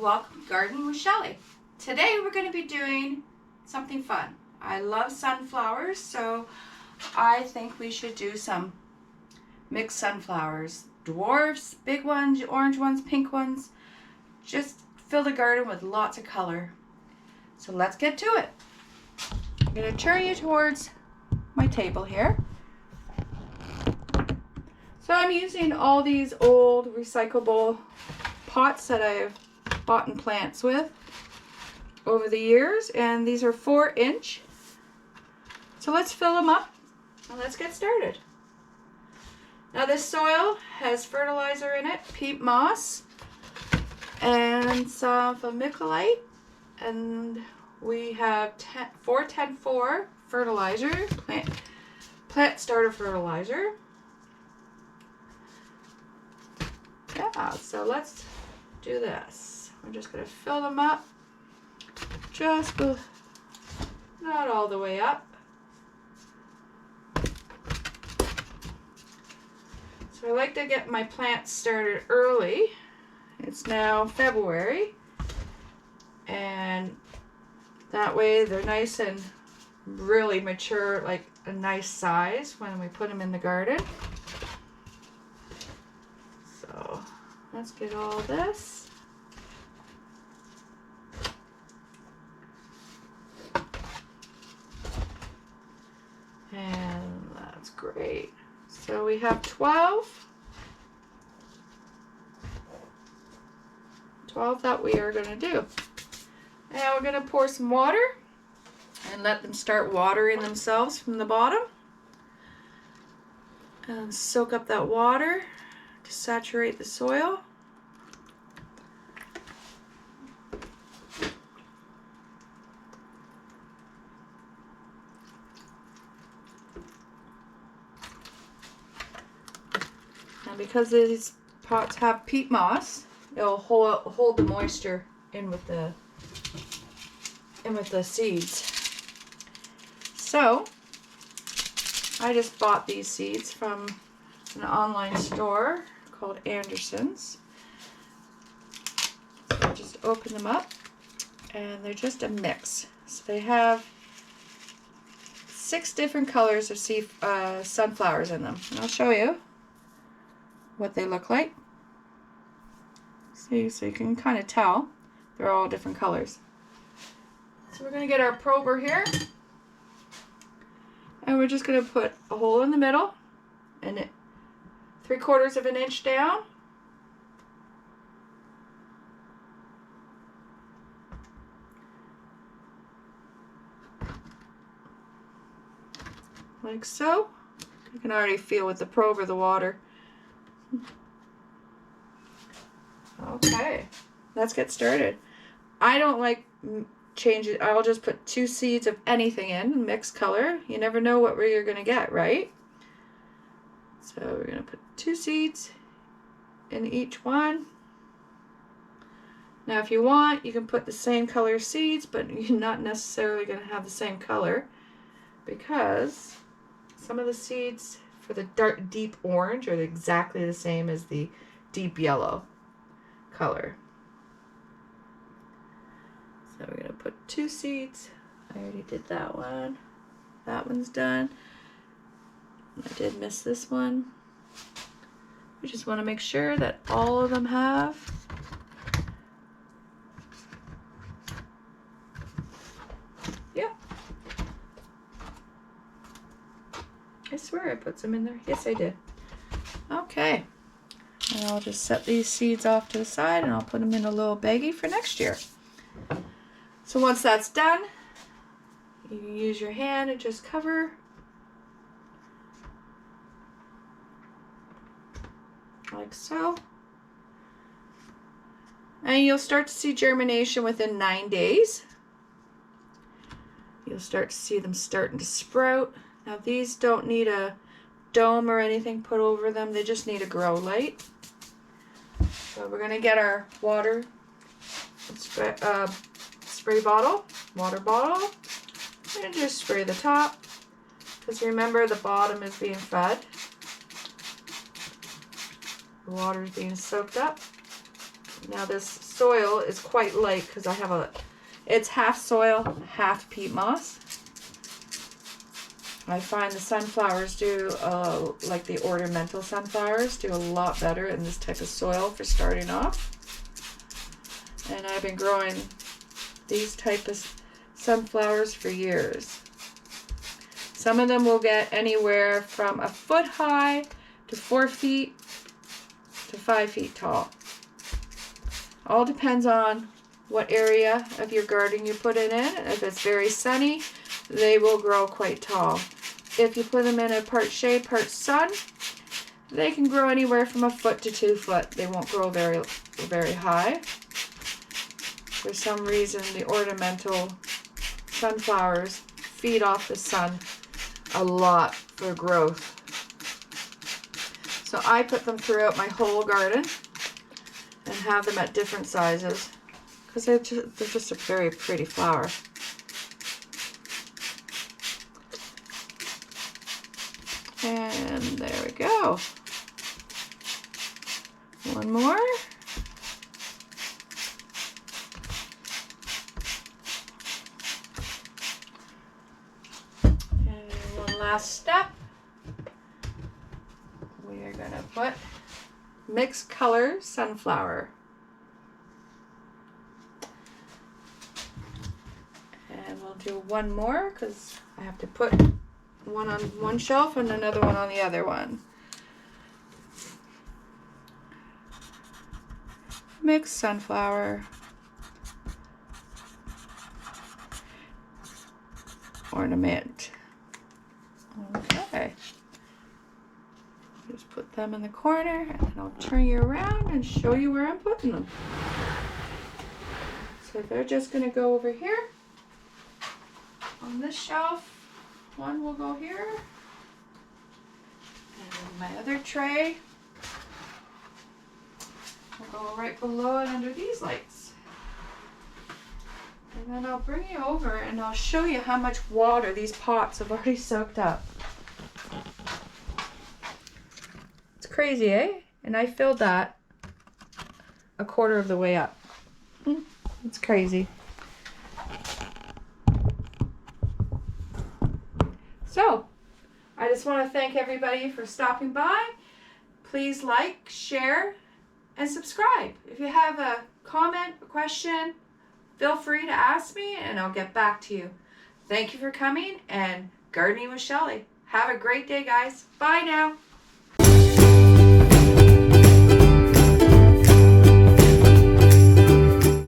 Welcome Garden with Shelly. Today we're going to be doing something fun. I love sunflowers, so I think we should do some mixed sunflowers. Dwarfs, big ones, orange ones, pink ones. Just fill the garden with lots of color. So let's get to it. I'm going to turn you towards my table here. So I'm using all these old recyclable pots that I've bought in plants with over the years, and these are 4-inch. So let's fill them up and let's get started. Now this soil has fertilizer in it, peat moss, and some vermiculite, and we have 4-10-4 fertilizer, plant starter fertilizer. Yeah, so let's do this. We're just going to fill them up, just not all the way up. So I like to get my plants started early. It's now February, and that way they're nice and really mature, like a nice size when we put them in the garden. So let's get all this. And that's great. So we have 12 that we are going to do. Now we're going to pour some water and let them start watering themselves from the bottom. And soak up that water to saturate the soil. And because these pots have peat moss, it'll hold the moisture in with the seeds. So I just bought these seeds from an online store called Anderson's. So I just open them up, and they're just a mix. So they have 6 different colors of sunflowers in them, and I'll show you what they look like. See, so you can kind of tell they're all different colors. So we're going to get our prober here, and we're just going to put a hole in the middle and 3/4 of an inch down. Like so. You can already feel with the prober the water. Okay, let's get started. I don't like changes. I'll just put 2 seeds of anything in, mixed color. You never know what you're going to get, right? So we're going to put 2 seeds in each one. Now if you want, you can put the same color seeds, but you're not necessarily going to have the same color, because some of the seeds for the dark deep orange are exactly the same as the deep yellow color. So we're going to put 2 seeds. I already did that one. That one's done. I did miss this one. We just want to make sure that all of them have. Yep. I swear I put some in there. Yes, I did. Okay. And I'll just set these seeds off to the side, and I'll put them in a little baggie for next year. So once that's done, you can use your hand and just cover. Like so. And you'll start to see germination within 9 days. You'll start to see them starting to sprout. Now these don't need a dome or anything put over them. They just need a grow light. So we're going to get our water spray bottle, water bottle, and just spray the top, because remember the bottom is being fed. The water is being soaked up. Now this soil is quite light because I have it's half soil, half peat moss. I find the sunflowers do, like the ornamental sunflowers, do a lot better in this type of soil for starting off. And I've been growing these type of sunflowers for years. Some of them will get anywhere from a foot high to 4 feet to 5 feet tall. All depends on what area of your garden you put it in. If it's very sunny, they will grow quite tall. If you put them in a part shade, part sun, they can grow anywhere from a foot to 2 foot. They won't grow very, very high. For some reason, the ornamental sunflowers feed off the sun a lot for growth. So I put them throughout my whole garden and have them at different sizes because they're just a very pretty flower. And there we go. One more. And one last step. We are going to put mixed color sunflower. And we'll do one more because I have to put one on one shelf and another one on the other one. Mixed sunflower. Ornament. Okay. Just put them in the corner and then I'll turn you around and show you where I'm putting them. So they're just going to go over here on this shelf. One will go here, and my other tray will go right below it under these lights. And then I'll bring you over and I'll show you how much water these pots have already soaked up. It's crazy, eh? And I filled that a quarter of the way up. It's crazy. So, I just want to thank everybody for stopping by. Please like, share, and subscribe. If you have a comment, a question, feel free to ask me and I'll get back to you. Thank you for coming and gardening with Shelly. Have a great day, guys. Bye now.